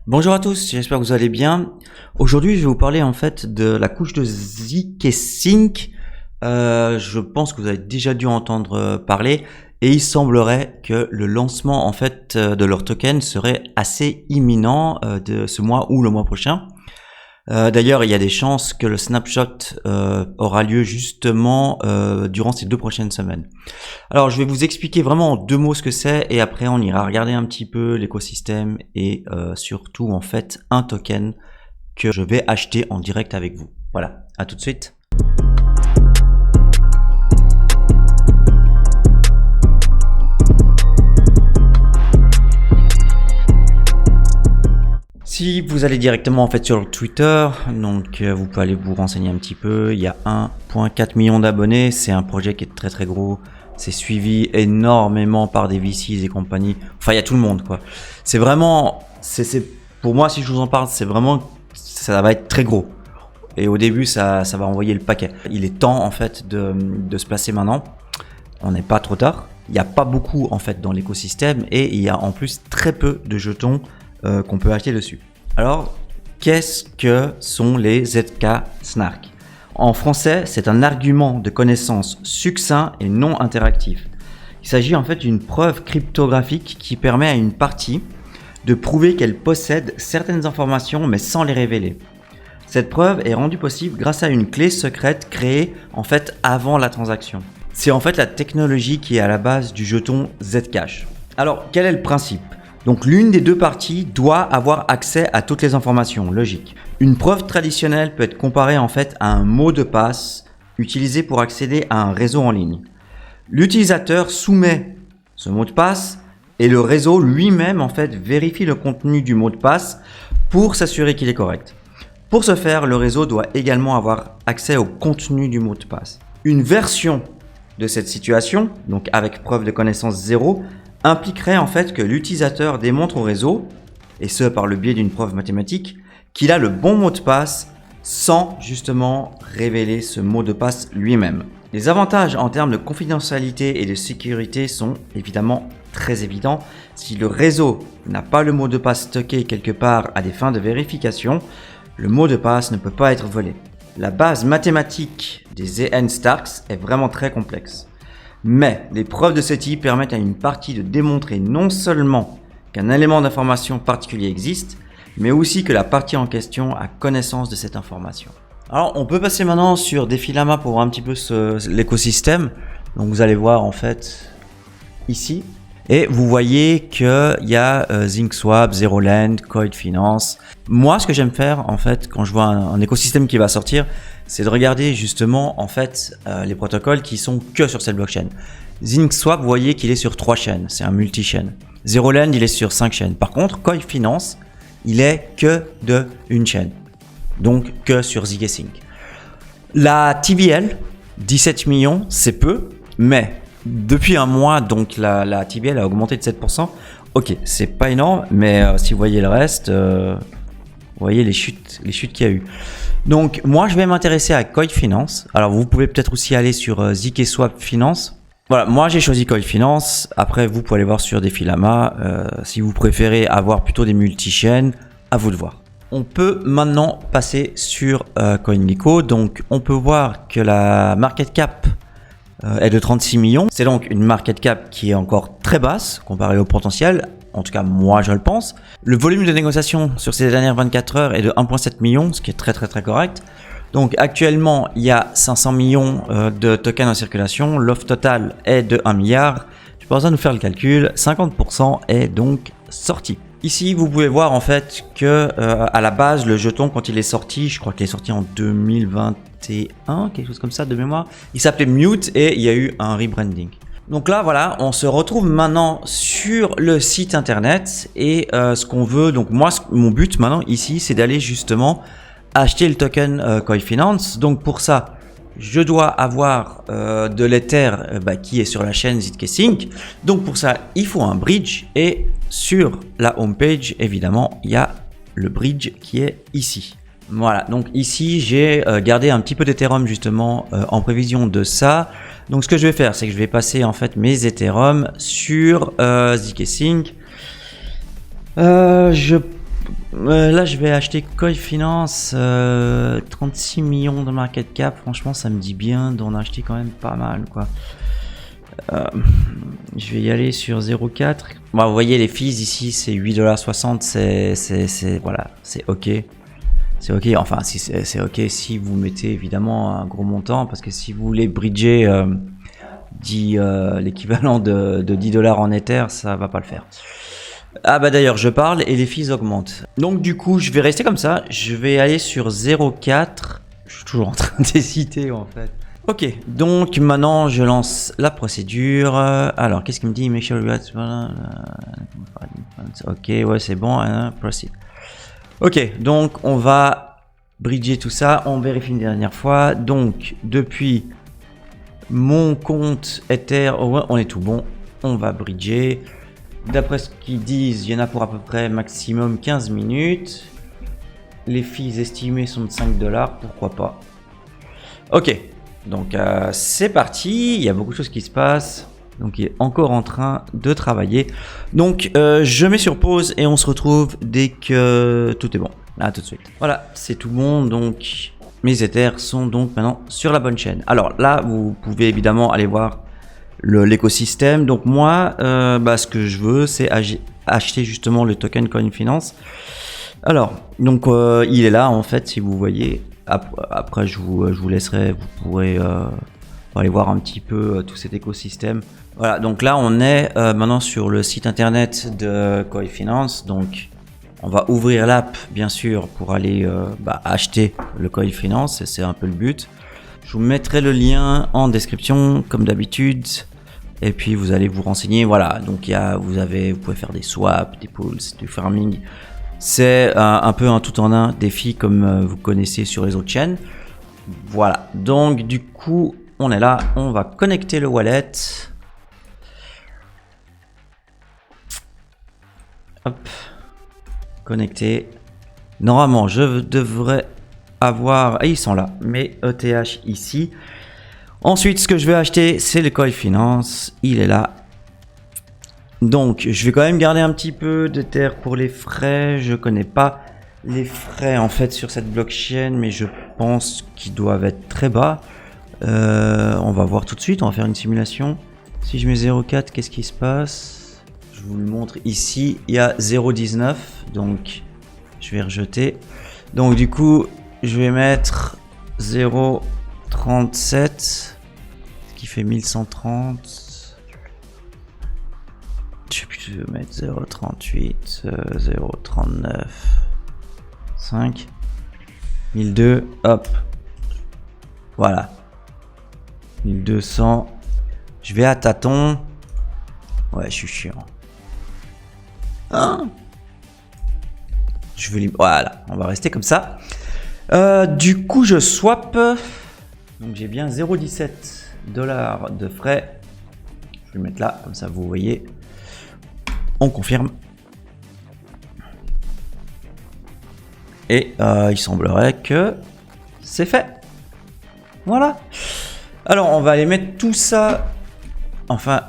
Bonjour à tous, j'espère que vous allez bien. Aujourd'hui, je vais vous parler en fait de la couche de zkSync. Je pense que vous avez déjà dû entendre parler et il semblerait que le lancement en fait de leur token serait assez imminent de ce mois ou le mois prochain. D'ailleurs, il y a des chances que le snapshot aura lieu justement durant ces 2 prochaines semaines. Alors, je vais vous expliquer vraiment en 2 mots ce que c'est et après on ira regarder un petit peu l'écosystème et surtout en fait un token que je vais acheter en direct avec vous. Voilà, à tout de suite. Si vous allez directement en fait sur Twitter, donc vous pouvez aller vous renseigner un petit peu. Il y a 1,4 million d'abonnés. C'est un projet qui est très très gros. C'est suivi énormément par des VCs et compagnies. Enfin, il y a tout le monde quoi. C'est vraiment, pour moi si je vous en parle, c'est vraiment, ça va être très gros. Et au début, ça va envoyer le paquet. Il est temps en fait de se placer maintenant. On n'est pas trop tard. Il n'y a pas beaucoup en fait dans l'écosystème et il y a en plus très peu de jetons qu'on peut acheter dessus. Alors, qu'est-ce que sont les ZK Snark? En français, c'est un argument de connaissance succinct et non interactif. Il s'agit en fait d'une preuve cryptographique qui permet à une partie de prouver qu'elle possède certaines informations mais sans les révéler. Cette preuve est rendue possible grâce à une clé secrète créée en fait avant la transaction. C'est en fait la technologie qui est à la base du jeton Zcash. Alors, quel est le principe? Donc l'une des deux parties doit avoir accès à toutes les informations, logique. Une preuve traditionnelle peut être comparée en fait à un mot de passe utilisé pour accéder à un réseau en ligne. L'utilisateur soumet ce mot de passe et le réseau lui-même en fait vérifie le contenu du mot de passe pour s'assurer qu'il est correct. Pour ce faire, le réseau doit également avoir accès au contenu du mot de passe. Une version de cette situation, donc avec preuve de connaissance 0, impliquerait en fait que l'utilisateur démontre au réseau, et ce par le biais d'une preuve mathématique, qu'il a le bon mot de passe sans justement révéler ce mot de passe lui-même. Les avantages en termes de confidentialité et de sécurité sont évidemment très évidents. Si le réseau n'a pas le mot de passe stocké quelque part à des fins de vérification, le mot de passe ne peut pas être volé. La base mathématique des ZN Starks est vraiment très complexe. Mais les preuves de ce type permettent à une partie de démontrer non seulement qu'un élément d'information particulier existe, mais aussi que la partie en question a connaissance de cette information. Alors on peut passer maintenant sur Defilama pour voir un petit peu l'écosystème. Donc vous allez voir en fait ici. Et vous voyez qu'il y a ZinkSwap, ZeroLand, CoinFinance. Moi, ce que j'aime faire, en fait, quand je vois un écosystème qui va sortir, c'est de regarder justement, en fait, les protocoles qui sont que sur cette blockchain. ZinkSwap, vous voyez qu'il est sur 3 chaînes. C'est un multi-chaîne. ZeroLand, il est sur 5 chaînes. Par contre, CoinFinance, il est que de une chaîne. Donc, que sur zkSync. La TVL, 17 millions, c'est peu, mais depuis un mois, donc la TVL a augmenté de 7%. Ok, c'est pas énorme, mais si vous voyez le reste, vous voyez les chutes qu'il y a eu. Donc moi, je vais m'intéresser à CoinFinance. Alors vous pouvez peut-être aussi aller sur zkSwap Finance. Voilà, moi j'ai choisi CoinFinance. Après, vous pouvez aller voir sur Defilama. Si vous préférez avoir plutôt des multi-chaînes, à vous de voir. On peut maintenant passer sur CoinGecko. Donc on peut voir que la market cap est de 36 millions. C'est donc une market cap qui est encore très basse comparée au potentiel. En tout cas, moi, je le pense. Le volume de négociation sur ces dernières 24 heures est de 1,7 million, ce qui est très correct. Donc, actuellement, il y a 500 millions de tokens en circulation. L'offre totale est de 1 milliard. Je n'ai pas besoin de nous faire le calcul. 50% est donc sorti. Ici, vous pouvez voir en fait que à la base, le jeton, quand il est sorti, je crois qu'il est sorti en 2021, quelque chose comme ça de mémoire, il s'appelait Mute et il y a eu un rebranding. Donc là, voilà, on se retrouve maintenant sur le site internet et ce qu'on veut, donc moi, mon but maintenant ici, c'est d'aller justement acheter le token CoinFinance. Donc pour ça, je dois avoir de l'Ether qui est sur la chaîne zkSync. Donc pour ça, il faut un bridge et sur la homepage, évidemment, il y a le bridge qui est ici. Voilà, donc ici, j'ai gardé un petit peu d'Ethereum justement en prévision de ça. Donc ce que je vais faire, c'est que je vais passer en fait mes Ethereum sur zkSync. Là, je vais acheter Koi Finance, 36 millions de market cap. Franchement, ça me dit bien d'en acheter quand même pas mal, quoi. Je vais y aller sur 0,4. Bon, vous voyez, les fees ici, c'est 8,60 $. C'est voilà, c'est ok. C'est ok. Enfin, si c'est ok si vous mettez évidemment un gros montant, parce que si vous voulez bridger l'équivalent de 10 $ en Ether, ça va pas le faire. Ah bah d'ailleurs, je parle et les fees augmentent. Donc du coup, je vais rester comme ça. Je vais aller sur 0,4. Je suis toujours en train d'hésiter en fait. Ok, donc maintenant je lance la procédure. Alors, qu'est-ce qu'il me dit? Make sure you ok, ouais, c'est bon. Proceed. Ok, donc on va bridger tout ça. On vérifie une dernière fois. Donc, depuis mon compte Ether, on est tout bon. On va bridger. D'après ce qu'ils disent, il y en a pour à peu près maximum 15 minutes. Les fees estimées sont de 5 $. Pourquoi pas? Ok. Donc c'est parti, il y a beaucoup de choses qui se passent. Donc il est encore en train de travailler. Donc je mets sur pause et on se retrouve dès que tout est bon. À tout de suite. Voilà, c'est tout bon. Donc mes Ethers sont donc maintenant sur la bonne chaîne. Alors là, vous pouvez évidemment aller voir l'écosystème. Donc moi, ce que je veux, c'est acheter justement le token Koi Finance. Alors, donc il est là en fait, si vous voyez. Après, je vous laisserai, vous pourrez aller voir un petit peu tout cet écosystème. Voilà, donc là, on est maintenant sur le site internet de Koi Finance. Donc, on va ouvrir l'app, bien sûr, pour aller acheter le Koi Finance. C'est un peu le but. Je vous mettrai le lien en description, comme d'habitude. Et puis, vous allez vous renseigner. Voilà, donc vous pouvez faire des swaps, des pools, du farming. C'est un peu un tout en un défi comme vous connaissez sur les autres chaînes. Voilà, donc du coup on est là, on va connecter le wallet. Hop, connecter. Normalement je devrais avoir, ils sont là, mes ETH ici. Ensuite ce que je vais acheter c'est le Koi Finance, il est là. Donc, je vais quand même garder un petit peu de terre pour les frais. Je connais pas les frais en fait sur cette blockchain, mais je pense qu'ils doivent être très bas. On va voir tout de suite. On va faire une simulation. Si je mets 0,4, qu'est-ce qui se passe? Je vous le montre ici. Il y a 0,19. Donc, je vais rejeter. Donc, du coup, je vais mettre 0,37, ce qui fait 1130. Je vais mettre 0,38, 0,39, 5, 1002, hop, voilà, 1200, je vais à tâtons, ouais, je suis chiant, hein, je vais, voilà, on va rester comme ça, du coup je swap, donc j'ai bien 0,17 $ de frais, je vais le mettre là, comme ça vous voyez. On confirme. Et il semblerait que c'est fait. Voilà. Alors on va aller mettre tout ça. Enfin,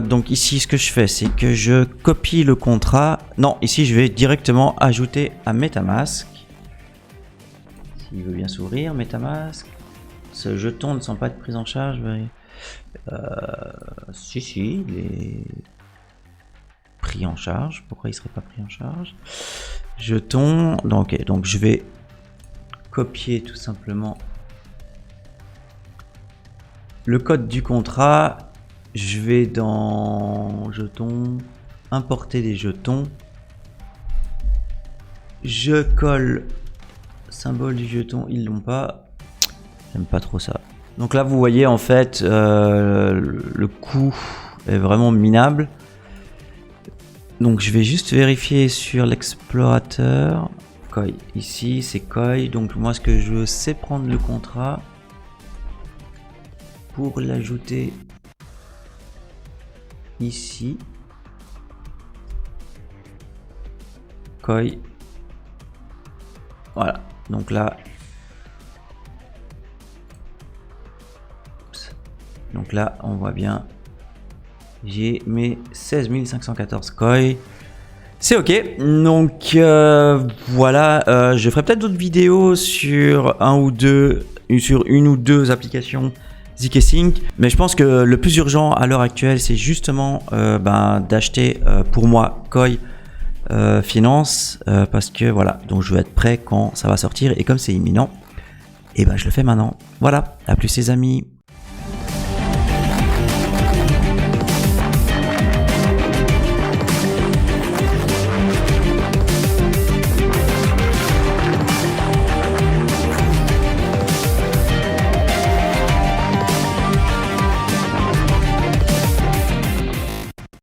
donc ici ce que je fais, c'est que je copie le contrat. Non, ici je vais directement ajouter à MetaMask. S'il veut bien s'ouvrir, MetaMask. Ce jeton ne semble pas être pris en charge. Si, il est pris en charge. Pourquoi il serait pas pris en charge? Jeton. Donc je vais copier tout simplement le code du contrat. Je vais dans jetons, importer des jetons. Je colle symbole du jeton. Ils l'ont pas. J'aime pas trop ça. Donc là vous voyez en fait le coût est vraiment minable. Donc je vais juste vérifier sur l'explorateur. Koi, ici c'est Koi. Donc moi ce que je veux c'est prendre le contrat pour l'ajouter ici. Koi. Voilà. Donc là. Donc là on voit bien. J'ai mes 16 514 Koi. C'est ok, donc voilà, je ferai peut-être d'autres vidéos sur une ou deux applications zkSync, mais je pense que le plus urgent à l'heure actuelle, c'est justement d'acheter pour moi Koi Finance, parce que voilà, donc je veux être prêt quand ça va sortir, et comme c'est imminent, et je le fais maintenant. Voilà, à plus les amis.